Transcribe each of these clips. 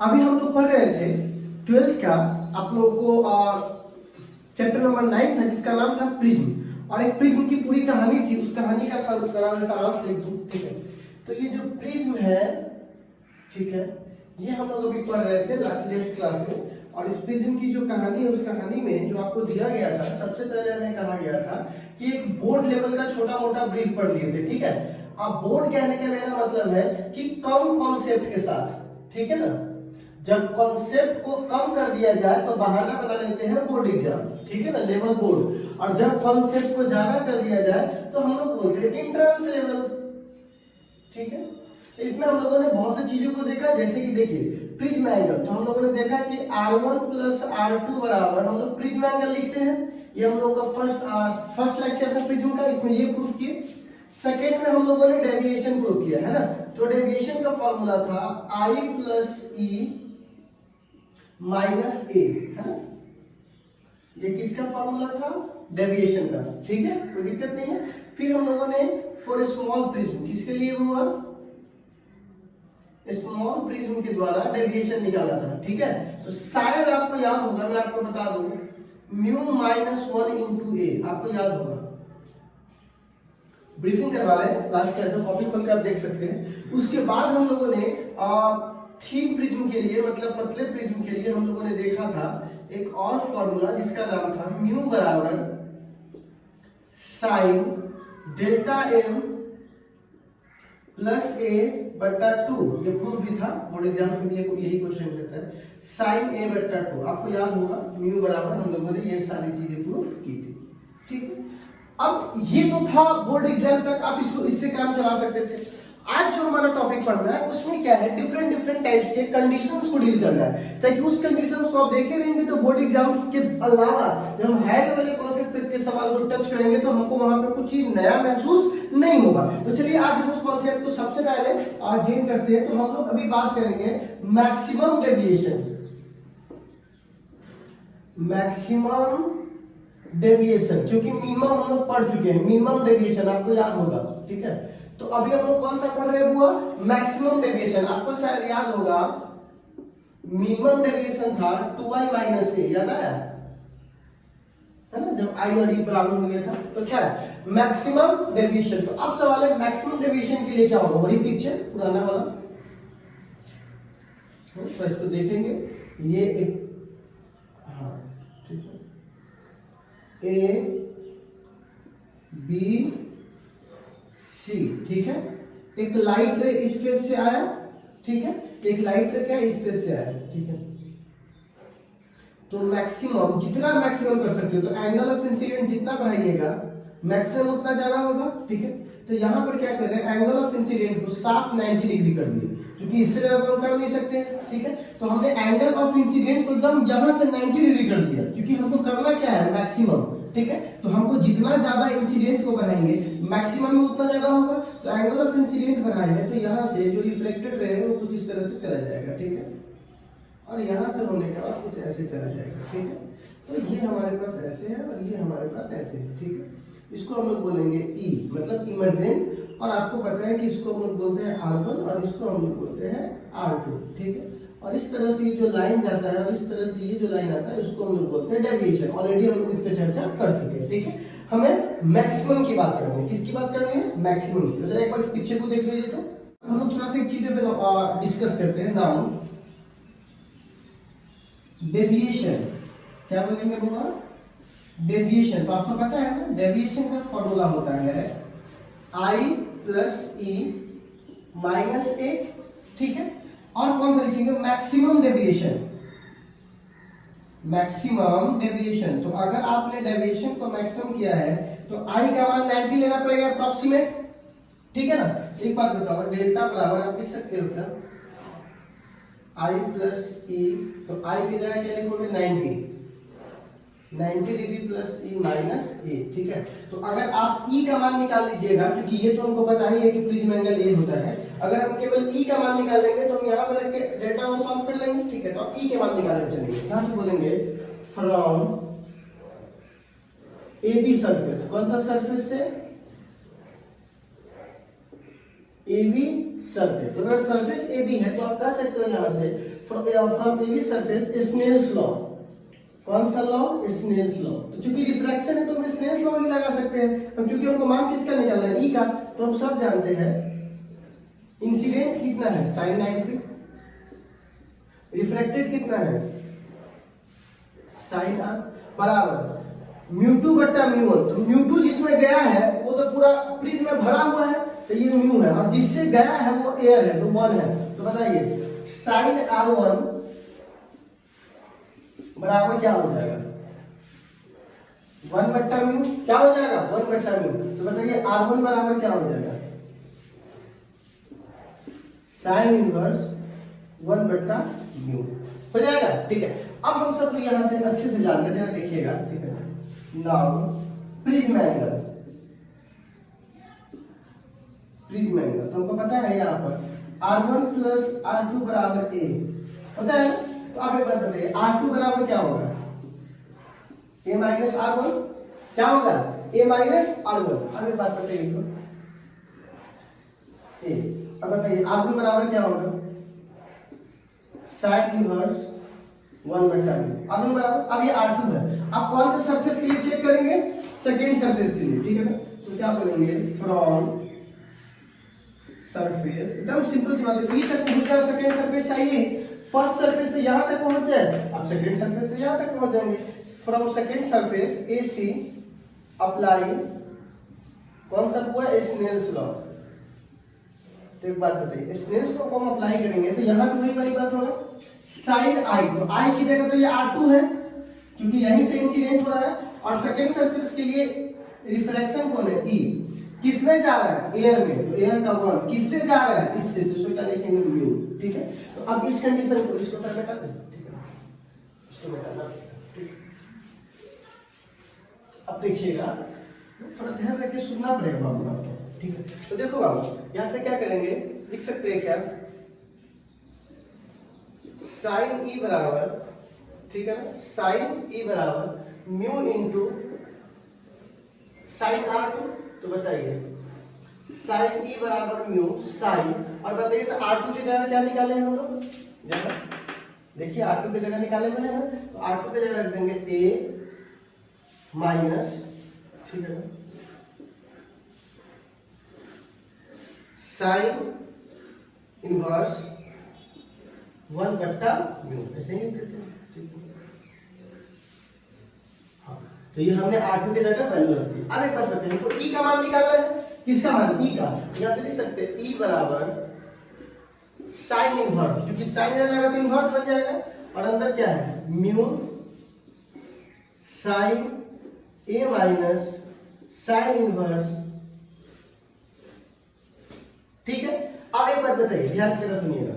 अभी हम लोग पढ़ रहे थे 12th का, आप लोग को चैप्टर नंबर 9 था जिसका नाम था प्रिज्म, और एक प्रिज्म की पूरी कहानी थी, उस कहानी का सारांश लिख दूं, ठीक है। तो ये जो प्रिज्म है, ठीक है, ये हम लोग अभी पढ़ रहे थे लास्ट क्लास में, और इस प्रिज्म की जो कहानी है उस कहानी में जो आपको दिया गया था, सबसे पहले हमें कहा गया था कि एक बोर्ड लेवल का छोटा मोटा ब्रीफ पढ़ लिए थे, ठीक है। अब बोर्ड कहने का मेरा मतलब है कि कम कॉन्सेप्ट के साथ, ठीक है ना। जब कॉन्सेप्ट को कम कर दिया जाए तो बहाना बना लेते हैं बोर्ड एग्जाम, ठीक है ना, लेवल बोर्ड, और जब कॉन्सेप्ट को ज्यादा कर दिया जाए तो हम लोग बोलते हैं इंट्रांस लेवल, ठीक है। इसमें हम लोगों ने बहुत सी चीजों को देखा, जैसे कि देखिए प्रिज्म एंगल, तो हम लोगों ने देखा कि R1 प्लस R2 बराबर हम लोग प्रिज्म एंगल लिखते हैं, ये हम लोगों का फर्स्ट लेक्चर था प्रिज्म का, इसमें ये प्रूफ किए। सेकेंड में हम लोगों ने डेविएशन प्रूफ किया है ना, तो डेविएशन का फॉर्मूला था I प्लस E माइनस ए, है ना, ये किसका फॉर्मूला था, डेविएशन का, ठीक है, कोई दिक्कत नहीं है। फिर हम लोगों ने फॉर स्मॉल प्रिज्म, किसके लिए हुआ, स्मॉल प्रिज्म के द्वारा डेविएशन निकाला था, ठीक है। तो शायद आपको याद होगा, मैं आपको बता दूं, म्यू माइनस 1 इंटू ए, आपको याद होगा, ब्रीफिंग करवा रहे हैं लास्ट क्लास में, कॉपी खोल कर आप देख सकते हैं। उसके बाद हम लोगों ने थीन प्रिज्म के लिए, मतलब पतले प्रिज्म के लिए हम लोगों ने देखा था एक और फॉर्मूला जिसका नाम था म्यू बराबर साइन डेल्टा एम प्लस ए बट्टा 2, ये प्रूफ भी था बोर्ड एग्जाम में, यही क्वेश्चन रहता है, साइन ए बट्टा 2, आपको याद होगा, म्यू बराबर हम लोगों ने ये सारी चीजें प्रूफ की थी, ठीक है। अब ये तो था बोर्ड एग्जाम तक, आप इससे काम चला सकते थे। आज जो हमारा टॉपिक पढ़ना है उसमें क्या है, डिफरेंट टाइप्स के कंडीशंस को डील करना है, ताकि उस कंडीशंस को आप देखे रहेंगे तो बोर्ड एग्जाम के अलावा जब हम हायर लेवल के कॉन्सेप्ट के सवाल को टच करेंगे तो हमको वहां पे कुछ चीज नया महसूस नहीं होगा। तो चलिए आज हम उस कॉन्सेप्ट को सबसे पहले गेन करते हैं। तो हम लोग अभी बात करेंगे मैक्सिमम डेविएशन, मैक्सिमम डेविएशन, क्योंकि मिनिमम हम लोग पढ़ चुके हैं, मिनिमम डेविएशन आपको याद होगा, ठीक है। तो अभी हम लोग कौन सा पढ़ रहे हुआ, मैक्सिमम डेविएशन। आपको शायद याद होगा मिनिमम डेविएशन था 2i माइनस ए, याद आया है ना, जब i और e बराबर हो गया था। तो क्या है मैक्सिमम डेविएशन। तो अब सवाल है मैक्सिमम डेविएशन के लिए क्या होगा, वही पिक्चर पुराना वाला, तो इसको देखेंगे, ये एक, हाँ ठीक है, ए बी सी, ठीक है, एक लाइट रे इस फेस से आया, ठीक है, एक लाइट रे क्या इस फेस से आया, ठीक है। तो मैक्सिमम, जितना मैक्सिमम कर सकते हो, तो एंगल ऑफ इंसिडेंट जितना बढ़ाइएगा मैक्सिमम उतना ज्यादा होगा, ठीक है। तो यहां पर क्या कर रहे हैं, एंगल ऑफ इंसिडेंट को साफ 90 डिग्री कर दिए, क्योंकि इससे ज्यादा तो हम कर नहीं सकते, ठीक है। तो हमने एंगल ऑफ इंसिडेंट को एकदम यहां से 90 डिग्री कर दिया, क्योंकि हमको करना क्या है, मैक्सिमम, ठीक है। तो हमको जितना ज्यादा इंसिडेंट को बढ़ाएंगे मैक्सिमम में उतना ज्यादा होगा। तो एंगल ऑफ इंसिडेंट बढ़ाए है, तो यहाँ से जो रिफ्लेक्टेड रे है वो कुछ इस तरह से चला जाएगा, ठीक है, और यहाँ से होने के बाद कुछ ऐसे चला जाएगा, ठीक है। तो ये हमारे पास ऐसे है और ये हमारे पास ऐसे है, ठीक है। इसको हम लोग बोलेंगे ई, मतलब इमर्जेंट, और आपको पता है कि इसको हम लोग बोलते हैं R1 और इसको हम लोग बोलते हैं R2, ठीक है। और इस तरह से जो लाइन जाता है और इस तरह से ये जो लाइन आता है उसको हम लोग बोलते हैं डेविएशन। ऑलरेडी हम लोग इस पे चर्चा कर चुके हैं, ठीक है। हमें मैक्सिमम की बात करनी है, किसकी बात करनी है, मैक्सिमम की। तो एक बार पिक्चर को देख लीजिए, तो हम लोग थोड़ा सा एक चीज पे डिस्कस करते हैं, नाम डेविएशन, क्या बोलेंगे बाबा, डेविएशन। तो आपको पता है ना, डेविएशन का फॉर्मूला होता है I प्लस ई माइनस ए, ठीक है। और कौन सा लिखेंगे, मैक्सिमम डेविएशन, मैक्सिमम डेविएशन। तो अगर आपने डेविएशन को मैक्सिमम किया है तो I का मान 90 लेना पड़ेगा अप्रोक्सीमेट, ठीक है ना। एक बात बताओ, डेल्टा बराबर आप लिख सकते हो क्या, I प्लस ई, तो I की जगह क्या लिखोगे, 90 डिग्री प्लस ई माइनस ए, ठीक है। तो अगर आप ई का मान निकाल लीजिएगा, क्योंकि ये तो हमको पता ही है कि प्रिज्म एंगल ये होता है, अगर हम केवल ई का मान निकाल लेंगे तो हम यहाँ पर रख के डेल्टा को सॉल्व कर लेंगे, ठीक है। तो आप ई के मान निकालने चलेंगे, यहाँ से बोलेंगे फ्रॉम ए बी सरफेस, कौन सा सरफेस से, ए बी सरफेस। तो अगर सरफेस ए बी है तो आप कह सकते हो यहाँ से from any surface Snell's law. कौन सा लॉ? Snell's law. तो चूंकि रिफ्रैक्शन है तो हम स्नेल्स लॉ ही लगा सकते हैं। हम क्योंकि हमको मान किसका निकालना है? ई का। तो हम सब जानते हैं इंसिडेंट कितना है? sin 90। रिफ्रैक्टेड कितना है? sin r बराबर μ2 बट्टा μ1। तो μ2 जिसमें गया है वो तो पूरा प्रिज्म में भरा हुआ है, तो ये μ है, और जिससे गया है वो एयर है, तो 1 है। तो बताइए sin r1 बराबर क्या हो जाएगा? 1 बट्टा μ। क्या हो जाएगा? 1 बट्टा μ। तो बताइए r1 बराबर क्या हो जाएगा? sin इनवर्स 1 बट्टा μ हो जाएगा। ठीक है, अब हम सब यहां से अच्छे से जान रहे हैं, देखिएगा। ठीक है, now prism angle, prism angle तो हमको पता है यहाँ पर r1 प्लस r2 बराबर a होता है। तो आप एक बात बताइए r2 बराबर क्या होगा? a minus r1। क्या होगा? a minus r1। अब एक बात बताइए तो a, अब बताइए r1 बराबर क्या होगा? साइन इनवर्स 1 बट्टा m। r1 बराबर, अब ये r2 है। आप कौन से सरफेस के लिए चेक करेंगे? सेकेंड सरफेस के लिए। ठीक है ना, तो क्या बोलेंगे? फ्रॉम सरफेस, एकदम सिंपल सी बात है, ई तक पहुंचना सेकेंड सरफेस चाहिए। फर्स्ट सरफेस से यहां तक पहुंच जाए, आप सेकेंड सरफेस से यहां तक पहुंच जाएंगे। From second surface AC apply कौन सा हुआ? Snell's law. तो एक बात बताइए, स्नेल्स लॉ को हम अप्लाई करेंगे तो यहां भी वही वाली बात होगा, sin i। तो i की जगह तो ये r2 है क्योंकि यहीं से इंसिडेंट हो रहा है, और सेकेंड सरफेस के लिए रिफ्लेक्शन कौन है? E। किसमें जा रहा है? एयर में। तो एयर का 1 किससे जा रहा है? इससे। तो इसको क्या लिखेंगे? μ। ठीक है, तो अब इस कंडीशन को इसको कर बेटा, ठीक है, इसको बेटा, ठीक। अब देखिएगा, थोड़ा ध्यान रख के सुनना पड़ेगा बाबू आपको। ठीक है, तो देखो बाबू यहां से क्या करेंगे, लिख सकते हैं क्या? साइन ई बराबर, ठीक है ना, साइन ई बराबर म्यू इंटू साइन r2। तो बताइए साइन ई बराबर म्यू साइन, और बताइए तो r2 की जगह क्या निकाले हम लोग? देखिए r2 की जगह निकाले हुए हैं ना, तो r2 की जगह रख देंगे a माइनस, ठीक है ना, साइन इनवर्स 1 बट्टा म्यू, ऐसे ही देते हैं। ठीक है, हाँ, तो ये हमने r2 की जगह वैल्यू रख दी। अब एक बात बताइए, हमको e का मान निकालना है। किसका मान? e का। यहां से लिख सकते हैं e बराबर साइन इनवर्स, क्योंकि साइन आ जाएगा तो इनवर्स बन जाएगा, और अंदर क्या है? Mu sign a minus sine inverse. ठीक है, अब एक बात बताइए, ध्यान से सुनिएगा,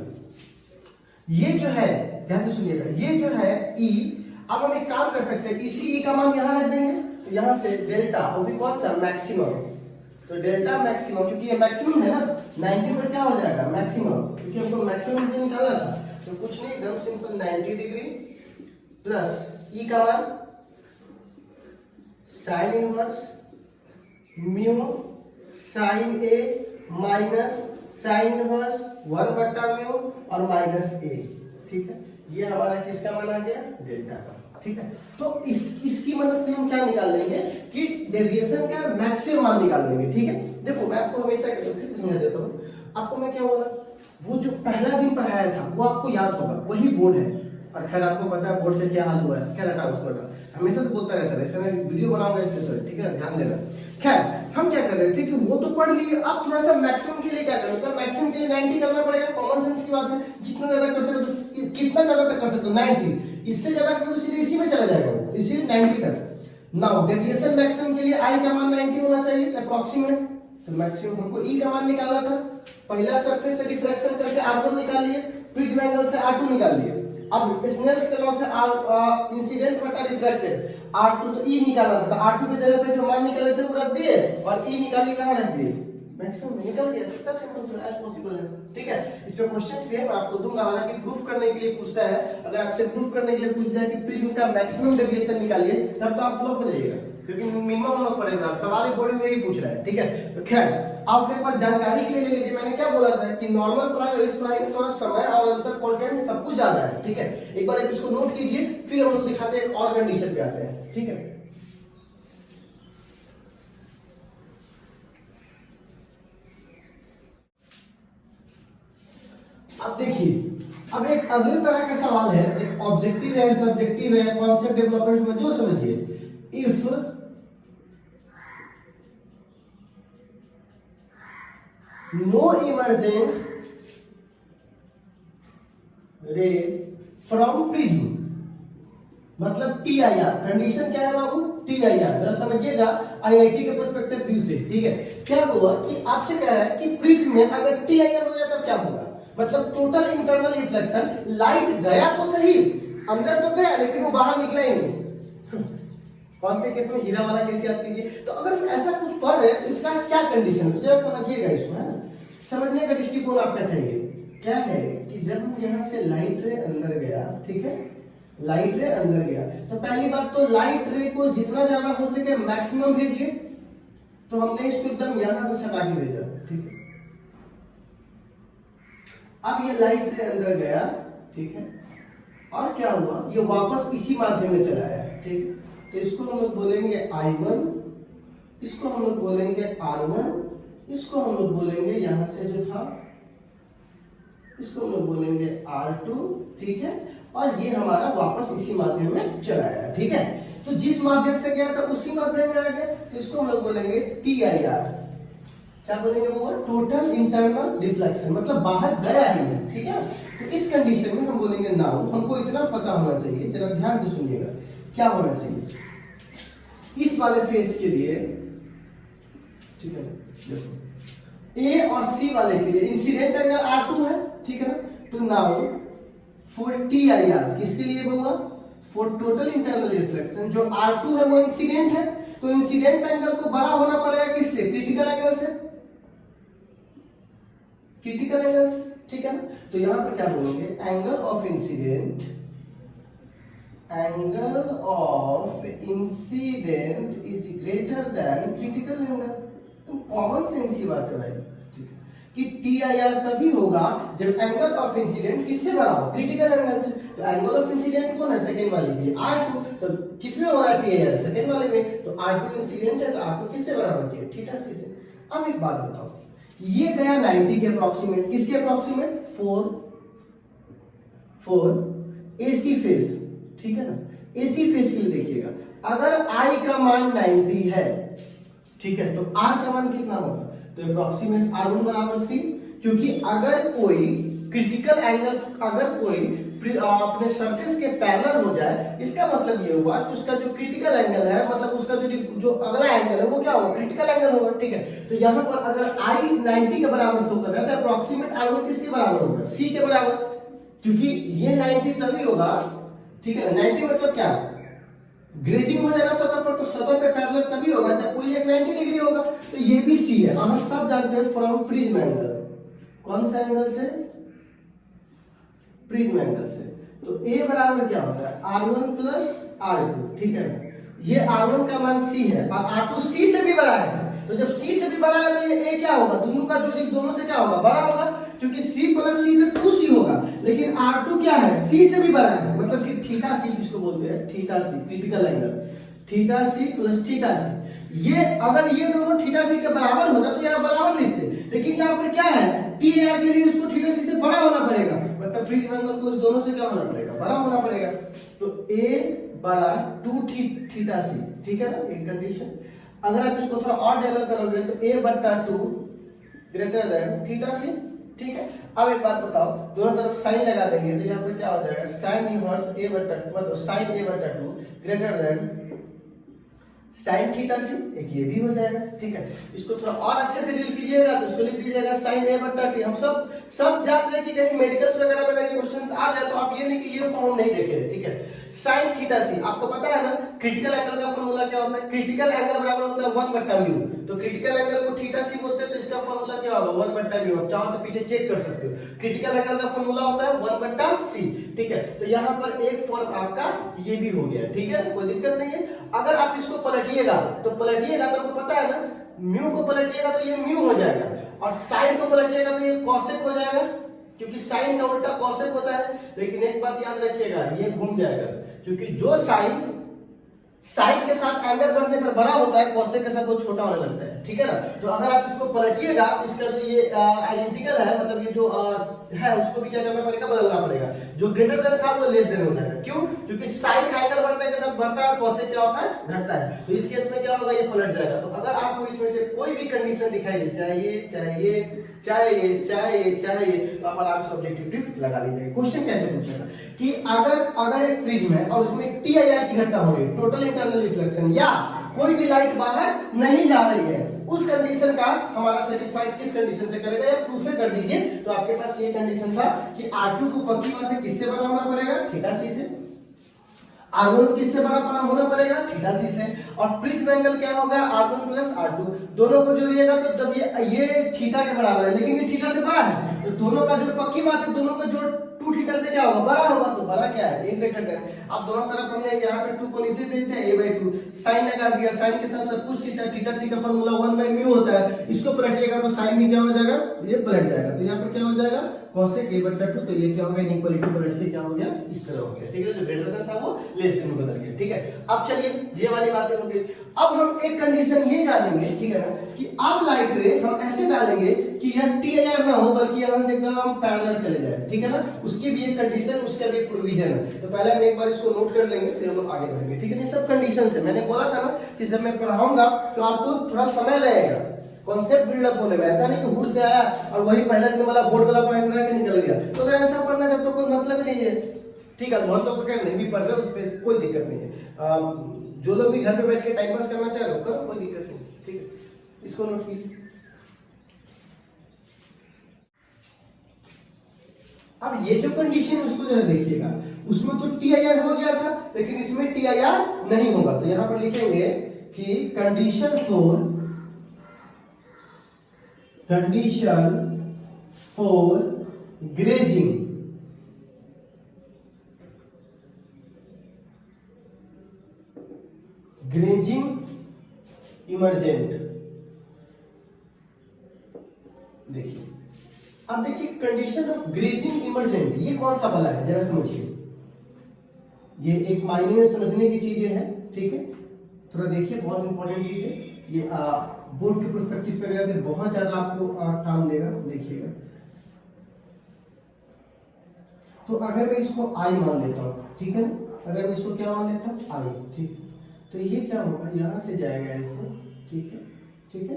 ये जो है, ध्यान से सुनिएगा, ये जो है E, अब हम एक काम कर सकते हैं, इसी E का मान यहां रख देंगे, तो यहां से डेल्टा, वो भी कौन सा? मैक्सिमम। तो डेल्टा मैक्सिमम, क्योंकि ये मैक्सिमम है ना, 90 पर क्या हो जाएगा? मैक्सिमम, क्योंकि हमको मैक्सिमम मुझे निकालना था। तो कुछ नहीं, एकदम सिंपल 90 डिग्री प्लस E का मान sine inverse mu sign A minus sine inverse 1 बट्टा म्यू और माइनस a। ठीक है, ये हमारा किसका मान आ गया? डेल्टा का। ठीक है, तो इसकी मदद से हम क्या निकाल लेंगे कि डेविएशन का मैक्सिमम मान निकाल लेंगे। ठीक है, देखो मैं आपको हमेशा समझा देता हूँ, आपको मैं क्या बोला, वो जो पहला दिन पढ़ाया था वो आपको याद होगा, वही बोर्ड है। और खैर आपको पता है बोर्ड से क्या हाल हुआ है, क्या रटा उसको हटा, हमेशा तो बोलता रहता है, इसमें मैं वीडियो बनाऊंगा स्पेशल। ठीक है ना, ध्यान देना। खैर हम क्या कर रहे थे कि वो तो पढ़ लिए, अब थोड़ा सा मैक्सिमम के लिए क्या करें, तो मैक्सिमम के लिए 90 करना पड़ेगा, कॉमन सेंस की बात है। जितना ज्यादा कर सकते हो, कितना ज्यादा तक कर सकते हो? 90। इससे ज्यादा कर तो सीधे इसी में चला जाएगा वो, इसी 90 तक। नाउ डेविएशन मैक्सिमम के लिए आई का मान 90 होना चाहिए अप्रोक्सीमेट। तो मैक्सिमम हमको ई का मान निकालना था, पहला सरफेस से रिफ्लेक्शन करके r1 निकाल लिए, प्रिज्म एंगल से r2 निकाल लिए। अब स्नेल्स के लॉ से इंसिडेंट बटा रिफ्लेक्टेड r2, तो e निकालना था, तो r2 की जगह पे जो मान निकाले थे वो रख दिए, और e निकालिए कहां रख दिए? मैक्सिमम में निकल गया, कितना सिंपल एज पॉसिबल है। ठीक है, इस पे क्वेश्चंस भी है, मैं आपको दूंगा, हालांकि प्रूफ करने के लिए पूछता है। अगर आपसे प्रूफ करने के लिए पूछ जाए कि प्रिज्म का मैक्सिमम डेविएशन निकालिए, तब तो आप फ्लॉप हो जाइएगा। क्योंकि मिनिमम हम लोग पढ़े हुए सवाल बोर्ड में यही पूछ रहा है, ठीक है। तो खैर आप एक बार जानकारी के लिए ले लीजिए, मैंने क्या बोला था कि नॉर्मल पढ़ाई और इस पढ़ाई में थोड़ा समय और अंतर कंटेंट सब कुछ ज्यादा है, ठीक है। एक बार इसको नोट कीजिए, फिर हम लोग दिखाते हैं एक और कंडीशन पे आते हैं, ठीक है। अब देखिए, अब एक अगले तरह का सवाल है, एक ऑब्जेक्टिव है, सब्जेक्टिव है, कॉन्सेप्ट डेवलपमेंट में जो समझिए। If no emergent ray from prism, मतलब TIR, कंडीशन क्या है बाबू? TIR, जरा समझिएगा IIT के प्रोस्पेक्टस व्यू से, ठीक है। क्या हुआ कि आपसे कह रहा है कि प्रिज्म में अगर TIR हो जाए तब क्या होगा, मतलब टोटल इंटरनल रिफ्लेक्शन, लाइट गया तो सही, अंदर तो गया लेकिन वो बाहर निकला ही नहीं। कौन से केस में? हीरा वाला केस याद कीजिए। तो अगर ऐसा कुछ पढ़ रहे तो इसका क्या कंडीशन है, तो जरा समझिएगा इसको, है ना। समझने का दृष्टिकोण आपका चाहिए। क्या है कि जब यहां से लाइट रे अंदर गया, ठीक है, लाइट रे अंदर गया, तो पहली बात तो लाइट रे को जितना ज्यादा हो सके मैक्सिमम भेजिए। तो हमने इसको एकदम यहां से सटा के भेजा, ठीक है। अब ये लाइट रे अंदर गया, ठीक है, और क्या हुआ, ये वापस इसी माध्यम में चला आया, ठीक है। तो इसको हम लोग बोलेंगे I1, इसको हम लोग बोलेंगे R1, इसको हम लोग बोलेंगे यहां से जो था इसको हम लोग बोलेंगे R2, ठीक है। और ये हमारा वापस इसी माध्यम में चला आया, ठीक है। तो जिस माध्यम से गया था उसी माध्यम में आ गया, तो इसको हम लोग बोलेंगे TIR। क्या बोलेंगे वो? टोटल इंटरनल रिफ्लेक्शन, मतलब बाहर गया ही नहीं, ठीक है। तो इस कंडीशन में हम बोलेंगे नाउ, हमको इतना पता होना चाहिए, जरा ध्यान से सुनिएगा, क्या होना चाहिए इस वाले फेस के लिए, ठीक है। देखो A और C वाले के लिए इंसिडेंट एंगल R2 है, ठीक है ना। तो नाउ फॉर TIR, किसके लिए बोला? फॉर टोटल इंटरनल रिफ्लेक्शन, जो R2 है वो इंसिडेंट है, तो इंसिडेंट एंगल को बड़ा होना पड़ेगा किससे? क्रिटिकल एंगल से, क्रिटिकल एंगल से, ठीक है ना। तो यहां पर क्या बोलोगे? Angle of incident, angle of incident is greater than critical angle. Common sense की बात है भाई, ठीक है, कि TIR तभी होगा जब एंगल ऑफ इंसिडेंट किससे बड़ा हो? क्रिटिकल एंगल से। तो एंगल ऑफ इंसिडेंट कौन है? सेकंड वाले के लिए R2, तो किसमें हो रहा है TIR? सेकंड वाले में। तो R2 इंसिडेंट है, तो R2 किससे बड़ा होना चाहिए? थीटा सी से। अब एक बात बताओ, ये गया 90 के अप्रोक्सीमेट, किसके अप्रोक्सीमेट? 4 AC फेस, ठीक है ना। AC फेस के लिए देखिएगा, अगर I का मान 90 है, ठीक है, तो R का मान कितना होगा? तो अप्रोक्सीमेट R1 बराबर C, क्योंकि अगर कोई क्रिटिकल एंगल, अगर कोई अपने सरफेस के पैरेलल हो जाए, इसका मतलब ये हुआ कि उसका जो क्रिटिकल एंगल है, मतलब उसका जो अगला एंगल है वो क्या होगा? क्रिटिकल एंगल होगा, ठीक है। तो यहाँ पर अगर I 90 के बराबर शो कर रहा है, तो अप्रोक्सीमेट R1 किसके बराबर होगा? C के बराबर, क्योंकि ये 90 तभी होगा, ठीक है ना। 90 मतलब क्या? ग्रेजिंग हो जाएगा सतह पर, तो सतह पे पैरेलल तभी होगा जब कोई एक 90 डिग्री होगा। तो ये भी C है, हम सब जानते हैं फ्रॉम प्रिज्म एंगल। कौन सा एंगल से? प्रिज्म एंगल से। तो A बराबर क्या होता है? R1 प्लस R2, ठीक है ना। ये R1 का मान C है और R2 C से भी बड़ा है, तो जब C से भी बड़ा है तो ये A क्या होगा? दोनों का जो इस दोनों से क्या होगा? बड़ा होगा, क्योंकि C प्लस C तो 2C होगा, लेकिन R2 क्या है? C से भी बड़ा है, मतलब कि थीटा C किसको बोलते हैं? Theta C, critical angle, theta C plus theta C। ये अगर ये दोनों थीटा C के बराबर होता तो यहाँ बराबर लिखते, लेकिन यहाँ पर क्या है? TIR के लिए उसको थीटा C से बड़ा होना पड़ेगा, मतलब प्रिज्म एंगल को इस दोनों से क्या होना पड़ेगा? बड़ा होना पड़ेगा। तो A बड़ा 2 थीटा C, ठीक है ना, एक कंडीशन। अगर आप इसको थोड़ा और डेवलप करोगे तो A बटा 2 ग्रेटर देन थीटा C, ठीक है। अब एक बात बताओ, दोनों तरफ साइन लगा देंगे तो यहाँ पर क्या हो जाएगा? साइन इनवर्स A बटा, मतलब साइन A बटा 2 greater than sine theta C, एक ये भी हो जाएगा, ठीक है। इसको थोड़ा और अच्छे से डील कीजिएगा तो इसको लिख दीजिएगा साइन A बटा T। हम सब जानते हैं कि कहीं मेडिकल्स वगैरह में अगर क्वेश्चंस आ जाए तो आप ये नहीं कि ये फॉर्म नहीं देखे, ठीक है। साइन थीटा सी, आपको पता है ना क्रिटिकल एंगल का फॉर्मूला क्या होता है, क्रिटिकल एंगल बराबर होता है 1/म्यू। तो क्रिटिकल एंगल को थीटा सी बोलते हैं, तो इसका फॉर्मूला क्या होगा 1/म्यू। आप चाहो तो पीछे चेक कर सकते हो, क्रिटिकल एंगल का फॉर्मूला होता है 1/सी। ठीक है, तो यहाँ पर एक फॉर्म आपका ये भी हो गया, ठीक है, कोई दिक्कत नहीं है। अगर आप इसको पलटिएगा तो आपको पता है ना म्यू को पलटिएगा तो ये म्यू हो जाएगा, और साइन को पलटिएगा तो ये कॉसेक हो जाएगा, क्योंकि साइन का उल्टा कॉसेक होता है। लेकिन एक बात याद रखिएगा, ये घूम जाएगा, क्योंकि जो साइन के साथ एंगल बढ़ने पर बड़ा होता है, कॉसेक के साथ वो छोटा होने लगता है, ठीक है ना। तो अगर आप इसको पलटिएगा, इसका जो ये आइडेंटिकल है, मतलब ये जो है उसको भी क्या करना पड़ेगा, बदलना पड़ेगा। जो ग्रेटर देन था वो लेस देन हो जाएगा। क्यों? क्योंकि साइन एंगल बढ़ने के साथ बढ़ता है, कॉसेक क्या होता है, घटता है। तो इस केस में क्या होगा, ये पलट जाएगा। तो अगर आपको इसमें से कोई भी कंडीशन दिखाई दे, चाहिए, तो आप आराम से ऑब्जेक्टिव टिप लगा लीजिएगा। क्वेश्चन कैसे पूछेगा कि अगर एक प्रिज्म है और उसमें TIR की घटना हो रही है, टोटल इंटरनल रिफ्लेक्शन, या कोई भी लाइट बाहर नहीं जा रही है, उस कंडीशन का हमारा सेटिस्फाइड किस कंडीशन से करेगा, या प्रूफ कर दीजिए। तो आपके पास ये कंडीशन था कि R2 को पक्की बात है किससे बना होना पड़ेगा, थीटा सी से। R1 को किससे बड़ा होना पड़ेगा, थीटा सी से। और प्रिज्म एंगल क्या होगा, R1 प्लस R2, दोनों को जोड़िएगा तो जब ये थीटा के बराबर है, लेकिन ये थीटा से बड़ा है, तो दोनों का जो पक्की बात है, दोनों का जोड़ 2 थीटा से क्या होगा, बड़ा होगा। तो बड़ा क्या है, एक ग्रेटर देन। अब दोनों तरफ हमने यहाँ पे 2 को नीचे भेज दिया, a/2 साइन लगा दिया, साइन के साथ सब कुछ थीटा सी का फॉर्मूला 1/म्यू होता है। इसको पलटिएगा तो साइन भी क्या हो जाएगा, ये पलट जाएगा। तो यहाँ पर क्या हो जाएगा, cosec a/2। तो ये क्या हो गया, इनइक्वालिटी पलट के क्या हो गया, इस तरह हो गया, ठीक है। जो ग्रेटर देन था वो लेस देन में बदल गया, ठीक है। अब चलिए ये वाली बातें हो गई। अब हम एक कंडीशन ये जानेंगे, ठीक है ना, कि अब लाइट रे हम ऐसे डालेंगे कि यह TIR ना हो, बल्कि यहाँ से एकदम पैरेलल चले जाए, ठीक है ना। उसकी भी एक कंडीशन, उसका भी एक प्रोविजन है। तो पहले हम एक बार इसको नोट कर लेंगे, फिर हम लोग आगे बढ़ेंगे, ठीक है। ये सब कंडीशन है, मैंने बोला था ना कि जब मैं पढ़ाऊंगा तो आपको थोड़ा समय लगेगा कॉन्सेप्ट बिल्डअप होने में। ऐसा नहीं कि हुड़ से आया और वही पहला दिन वाला बोर्ड वाला पढ़ाई करा के निकल गया। तो अगर ऐसा पढ़ना है तो कोई मतलब नहीं है, ठीक है। बहुत लोग नहीं भी पढ़ रहे, उस पर कोई दिक्कत नहीं है। जो लोग भी घर पे बैठ के टाइम पास करना चाह रहे हो करो, कोई दिक्कत नहीं, ठीक है। इसको नोट कीजिए। अब ये जो कंडीशन है उसको जरा देखिएगा, उसमें तो TIR हो गया था, लेकिन इसमें TIR नहीं होगा। तो यहां पर लिखेंगे कि कंडीशन फॉर ग्रेजिंग, इमरजेंट। देखिए, अब देखिए कंडीशन ऑफ ग्रेजिंग इमरजेंट, ये कौन सा वाला है जरा समझिए। ये एक मायने में समझने की चीजें हैं, ठीक है। थोड़ा देखिए, बहुत इंपॉर्टेंट चीज है ये। बोर्ड के पर्सपेक्टिव पे वजह से बहुत ज्यादा आपको काम देगा, देखिएगा। तो अगर मैं इसको I मान लेता हूँ, ठीक है ना, अगर मैं इसको क्या मान लेता हूँ I, ठीक। तो ये क्या होगा, यहाँ से जाएगा ऐसे, ठीक है,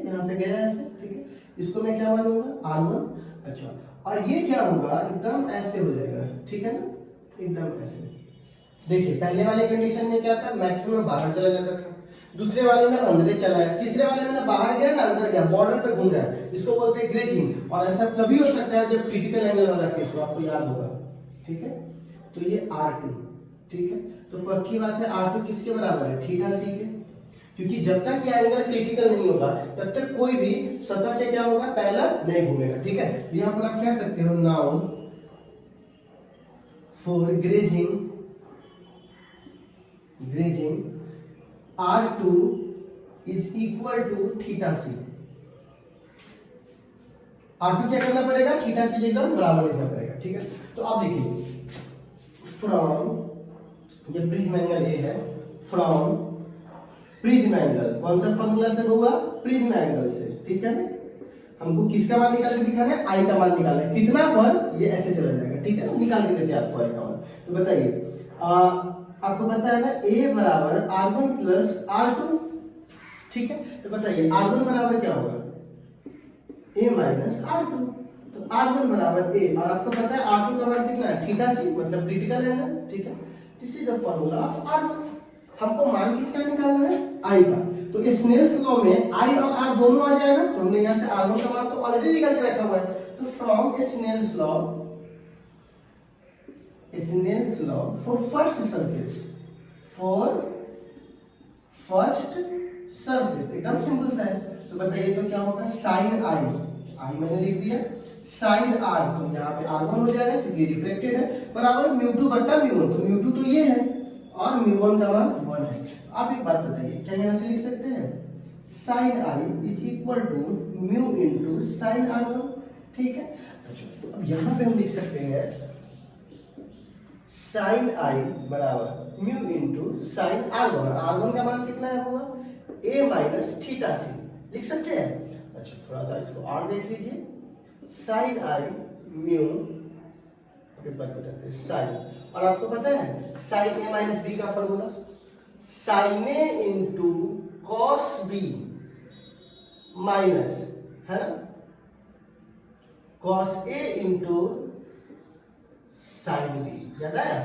यहाँ से गया ऐसे, ठीक है। इसको मैं क्या मानूंगा, R1। अच्छा, और ये क्या होगा, एकदम ऐसे हो जाएगा, ठीक है ना, एकदम ऐसे। देखिए पहले वाले कंडीशन में क्या था, मैक्सिमम बाहर चला जाता था, दूसरे वाले में अंदर चला है, तीसरे वाले में ना बाहर गया ना अंदर गया, बॉर्डर पे घूम रहा है। इसको बोलते हैं ग्रेजिंग। और ऐसा तभी हो सकता है जब क्रिटिकल एंगल वाला केस हो, आपको याद होगा, ठीक है। तो ये R2, ठीक है। तो पक्की बात है R2 किसके बराबर है, थीटा सी के, क्योंकि जब तक ये एंगल क्रिटिकल नहीं होगा तब तक कोई भी सतह के क्या होगा, पैरेलल नहीं घूमेगा, ठीक है। तो यहाँ पर आप कह सकते हो now for grazing R2 is equal to theta c. R2 क्या करना पड़ेगा, थीटा सी एकदम बराबर लिखना पड़ेगा, ठीक है। तो आप देखिए, फ्रॉम, ये प्रिज्म एंगल ए है, फ्रॉम प्रिज्म एंगल कौन सा फॉर्मूला से होगा, प्रिज्म एंगल से, ठीक है ना। हमको किसका मान निकाल के दिखाना है, I का मान निकालना है। कितना पर, ये ऐसे चला जाएगा, ठीक है ना, निकाल के देते हैं आपको I का मान। तो बताइए, आपको पता है ना A बराबर R1 प्लस R2, ठीक है। तो बताइए R1 बराबर क्या होगा, A माइनस R2। तो R1 बराबर A, और आपको पता है R2 का मान कितना है, थीटा सी, मतलब क्रिटिकल एंगल, ठीक है। This is the formula of R1। हमको मान किसका निकालना है, I का। तो स्नेल्स लॉ में I और R दोनों आ जाएगा। तो हमने यहाँ से R1 का मान तो ऑलरेडी निकाल के रखा हुआ है। तो from Snell's law Snell's law for first surface, for first surface एकदम सिंपल सा है। तो बताइए तो क्या होगा, साइन आई, आई मैंने लिख दिया, साइन आर तो यहाँ पे R1 हो जाएगा क्योंकि ये रिफ्लेक्टेड है, बराबर μ2 बट्टा μ1, तो μ2 तो ये है और μ1 का मान 1 है। आप एक बात बताइए, क्या यहाँ से लिख सकते हैं sine i is equal to mu into sine R1, ठीक है। अच्छा तो अब यहाँ पे हम लिख सकते हैं साइन आई बराबर mu into sine R1, R1 का मान कितना है होगा a माइनस थीटा सी, लिख सकते हैं। अच्छा थोड़ा सा इसको और देख लीजिए, साइन आई म्यू साइन, और आपको पता है साइन ए माइनस बी का फॉर्मूला, साइन ए इंटू कॉस बी माइनस, है ना, cos A into sine B, याद आया,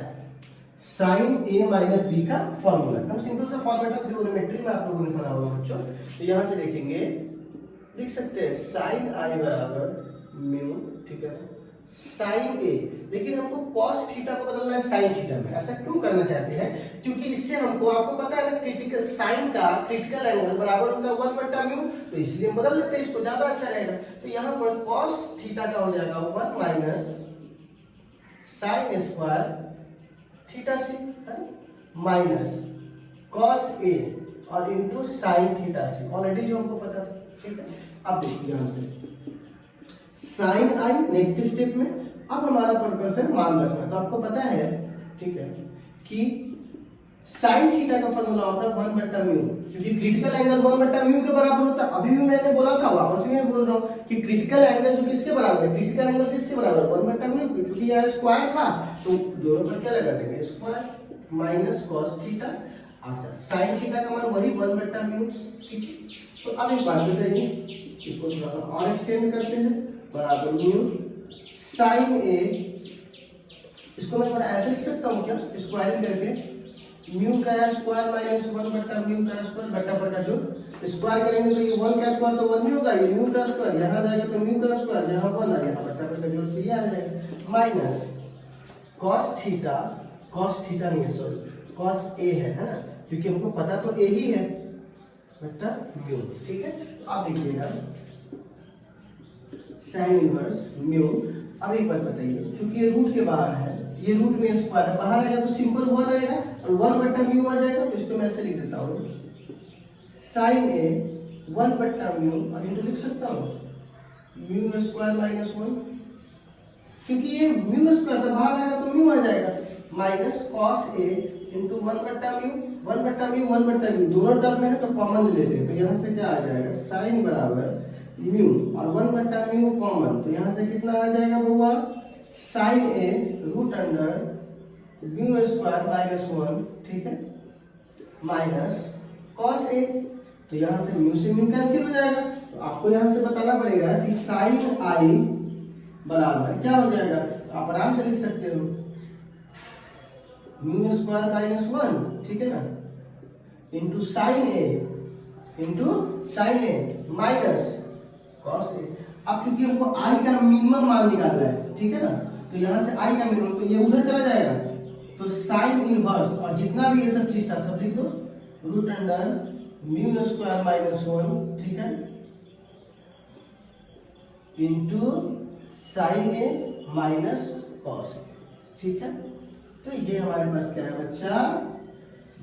साइन ए माइनस बी का फॉर्मूला एकदम सिंपल सा फॉर्मेट है, ट्रिगोनोमेट्री में आप लोगों ने पढ़ा होगा बच्चों। तो यहां से देखेंगे, लिख सकते हैं साइन आई बराबर म्यू, ठीक है, साइन ए, लेकिन हमको कॉस थीटा को बदलना है साइन थीटा में। ऐसा क्यों करना चाहते हैं, क्योंकि इससे हमको, आपको पता है ना, क्रिटिकल साइन का क्रिटिकल एंगल बराबर होता है 1 बट्टा म्यू, तो इसलिए हम बदल देते हैं इसको, ज्यादा अच्छा रहेगा। तो यहाँ पर कॉस थीटा का हो जाएगा 1 minus sine square theta C, minus cos A और इंटू साइन थीटा सी, ऑलरेडी जो हमको पता था, ठीक है। अब देखिए यहाँ से साइन आई नेक्स्ट स्टेप में, अब हमारा पर्पस है मान रखना, तो आपको पता है, ठीक है, कि साइन थीटा का फॉर्मूला होता है 1 बट्टा म्यू, क्योंकि क्रिटिकल एंगल 1 बट्टा म्यू के बराबर होता है। अभी भी मैंने बोला था, वापस भी मैं बोल रहा हूँ कि क्रिटिकल एंगल जो किसके बराबर है, क्रिटिकल एंगल किसके बराबर है 1 बट्टा म्यू, क्योंकि यहाँ स्क्वायर था तो दोनों पर क्या लगा देंगे स्क्वायर माइनस कॉस थीटा। अच्छा साइन थीटा का मान वही 1 बट्टा म्यू, ठीक है। तो अब एक बात बताइए, इसको थोड़ा सा और एक्सटेंड करते हैं, बराबर म्यू साइन ए, इसको मैं थोड़ा ऐसे लिख सकता हूँ क्या, स्क्वायरिंग करके, म्यू का स्क्वायर माइनस 1 बट्टा म्यू का स्क्वायर, बट्टा पर का जो स्क्वायर करेंगे तो ये 1 का स्क्वायर तो 1 ही होगा, ये म्यू का स्क्वायर यहाँ जाएगा तो म्यू का स्क्वायर, यहाँ 1 आ गया, बट्टा पर का जोड़ तो ये आ जाएगा, minus cos theta, cos theta नहीं है सॉरी, cos a है ना, क्योंकि हमको पता तो a ही है, बट्टा म्यू, ठीक है। तो आप देखिएगा साइन इनवर्स म्यू। अब एक बात बताइए, चूंकि ये रूट के बाहर है, ये रूट में स्क्वायर है, बाहर आएगा तो सिंपल 1 आएगा और 1 बट्टा म्यू आ जाएगा, तो इसको मैं ऐसे लिख देता हूँ साइन ए 1 बट्टा म्यू, और इनको लिख सकता हूँ म्यू स्क्वायर माइनस 1, क्योंकि ये म्यू स्क्वायर था, बाहर आएगा तो म्यू आ जाएगा, माइनस कॉस ए इंटू 1 बट्टा म्यू, 1 बट्टा म्यू 1 बट्टा म्यू दोनों टर्म में है तो कॉमन ले लेते हैं, तो यहाँ से क्या आ जाएगा साइन बराबर म्यू और 1 बट्टा म्यू कॉमन, तो यहाँ से कितना आ जाएगा बउआ, sine A root under mu square minus 1, ठीक है, माइनस कॉस ए, तो यहाँ से म्यू कैंसिल हो जाएगा। तो आपको यहाँ से बताना पड़ेगा कि साइन आई बराबर क्या हो जाएगा, तो आप आराम से लिख सकते हो म्यू स्क्वायर माइनस 1, ठीक है ना, into sine A minus cos A. अब चूंकि हमको आई का मिनिमम मान निकालना है, ठीक है ना, तो यहाँ से आई का मिनिमम, तो ये उधर चला जाएगा, तो साइन इनवर्स और जितना भी ये सब चीज था सब लिख दो, root under mu square minus 1, ठीक है, into sine A minus cos, ठीक है। तो ये हमारे पास क्या है बच्चा,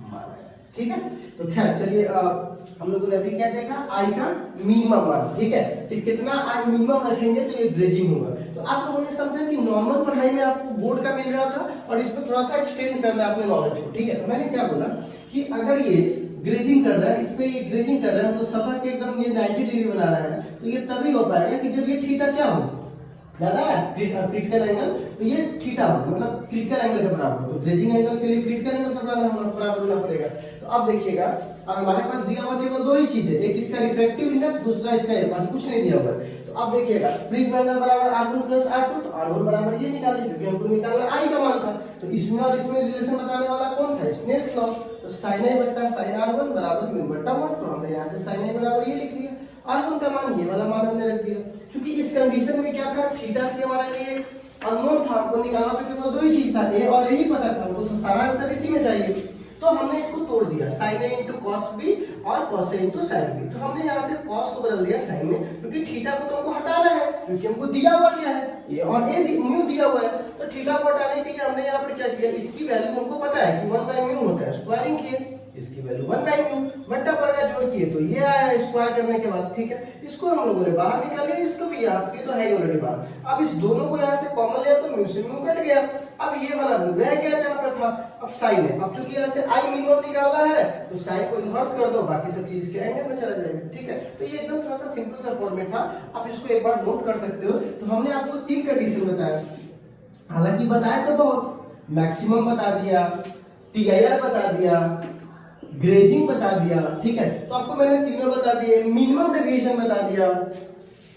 मान है, ठीक है। तो खैर चलिए, हम लोगों ने अभी क्या देखा, आई का मिनिमम मान, ठीक है, फिर कितना आई मिनिमम रखेंगे तो ये ग्रेजिंग होगा। तो आप लोगों ने समझा कि नॉर्मल पढ़ाई में आपको बोर्ड का मिल रहा था और इसको थोड़ा सा एक्सटेंड करना है अपने नॉलेज को, ठीक है। तो मैंने क्या बोला कि अगर ये ग्रेजिंग कर रहा है, इस पे ये ग्रेजिंग कर रहा है, मतलब सफा के एकदम ये 90 डिग्री बना रहा है, तो ये तभी हो पाएगा कि जब ये थीटा क्या हो, ज्यादा है क्रिटिकल एंगल, तो ये थीटा हो, मतलब क्रिटिकल एंगल के बराबर हो, तो ग्रेजिंग एंगल के लिए क्रिटिकल एंगल का बराबर होना पड़ेगा। तो अब देखिएगा, और हमारे पास दिया हुआ केवल दो ही चीज है, एक इसका रिफ्रैक्टिव इंडेक्स, दूसरा इसका बाकी कुछ नहीं दिया हुआ है। तो अब देखिएगा प्रिज्म एंगल बराबर R1 प्लस R2, तो R1 बराबर ये निकालिए, क्योंकि हमको निकालना आई का मान था। तो इसमें और इसमें रिलेशन बताने वाला कौन था, स्नेल्स लॉ। तो sin a बट्टा sin R1 बराबर म्यू बट्टा 1, तो हमने यहाँ से sin a बराबर ये लिख लिया, R1 का मान ये वाला मान हमने रख दिया। चूंकि इस कंडीशन में क्या था, थीटा से हमारे लिए अननोन था, हमको निकालना था केवल दो ही चीज था, ए और यही पता था हमको, तो सारा आंसर इसी में चाहिए। तो हमने इसको तोड़ दिया, sin a into cos B और cos a into sine B. तो हमने यहाँ से cos को बदल दिया sin में, क्योंकि थीटा को तो हमको हटाना है, क्योंकि हमको दिया हुआ क्या है, ये और ए म्यू दिया हुआ है। तो थीटा को हटाने के लिए हमने यहाँ पर क्या किया, इसकी वैल्यू हमको पता है कि 1/μ होता है, स्क्वायरिंग किए, इसकी वैल्यू 1/μ, बट्टा पड़ेगा जोड़ किए तो ये आया स्क्वायर करने के बाद, ठीक है। इसको हम लोगों ने बाहर निकाल लिया, इसको भी यहाँ पे तो है ही ऑलरेडी बाहर। अब इस दोनों को यहाँ से कॉमन लिया तो म्यू से म्यू कट गया। अब ये वाला म्यू रह गया जहाँ पर था, अब साइन है। अब चूंकि यहाँ से आई मिनिमम निकालना है तो साइन को इन्वर्स कर दो, बाकी सब चीज के एंगल में चला जाएगा, ठीक है। तो ये एकदम थोड़ा सा सिंपल सा फॉर्मेट था, आप इसको एक बार नोट कर सकते हो। तो हमने आपको 3 कंडीशन बताया, हालांकि बताया तो बहुत, मैक्सिमम बता दिया, टीआईआर बता दिया, ग्रेजिंग बता दिया, ठीक है। तो आपको मैंने तीनों बता दिए, मिनिमम डेविएशन बता दिया,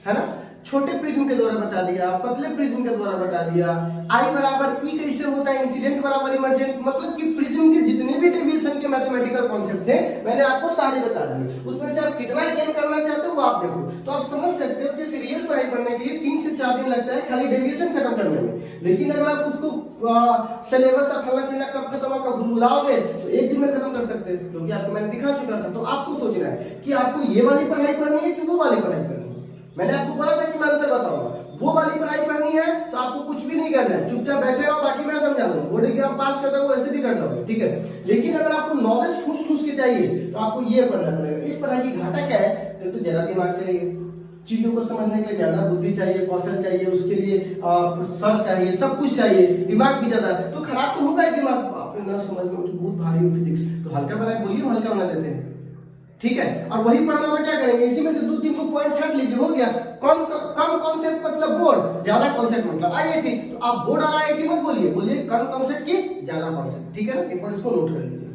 है ना, छोटे प्रिज्म के द्वारा बता दिया, पतले प्रिज्म के द्वारा बता दिया, आई बराबर ई कैसे होता है, इंसिडेंट बराबर इमर्जेंट, मतलब कि प्रिज्म के जितने भी डेविएशन के मैथमेटिकल कॉन्सेप्ट थे मैंने आपको सारे बता दिए। उसमें से आप कितना गेन करना चाहते हो वो आप देखो, तो आप समझ सकते हो कि रियल पढ़ाई पढ़ने के लिए 3 से 4 दिन लगता है खाली डेविएशन खत्म करने में। लेकिन अगर आप उसको सिलेबस फलना चिल्ला कब खत्म होगा भूलाओगे तो 1 दिन में खत्म कर सकते हैं, क्योंकि आपको मैंने दिखा चुका था। तो आपको सोचना है कि आपको ये वाली पढ़ाई पढ़नी है कि वो वाली पढ़ाई पढ़नी है। मैंने आपको बोला था कि मैं अंतर बताऊंगा, वो वाली पढ़ाई पढ़नी है तो आपको कुछ भी नहीं करना है, चुपचाप बैठे रहो, बाकी मैं समझा दूंगा। बोर्ड एग्जाम पास करता हूँ वैसे भी करता हूँ, ठीक है। लेकिन अगर आपको नॉलेज ठूस ठूस के चाहिए तो आपको ये पढ़ना पड़ेगा। इस पढ़ाई की घाटा क्या है, तो ज्यादा दिमाग चाहिए, चीजों को समझने के लिए ज्यादा बुद्धि चाहिए, कौशल चाहिए, उसके लिए सर चाहिए, सब कुछ चाहिए, दिमाग भी ज्यादा। तो खराब तो होगा ही दिमाग, आपने ना समझ में बहुत भारी हो फिजिक्स, तो हल्का बना, बोलिए हल्का बना देते हैं, ठीक है। और वही पढ़ना होगा, क्या करेंगे, इसी में से 2-3 को पॉइंट छाट लीजिए, हो गया। कम कॉन्सेप्ट मतलब बोर्ड, ज्यादा कॉन्सेप्ट मतलब आईआईटी। तो आप बोर्ड और आईआईटी मत बोलिए, बोलिए कम कॉन्सेप्ट की ज्यादा कॉन्सेप्ट, ठीक है ना। एक बार इसको नोट कर लीजिए।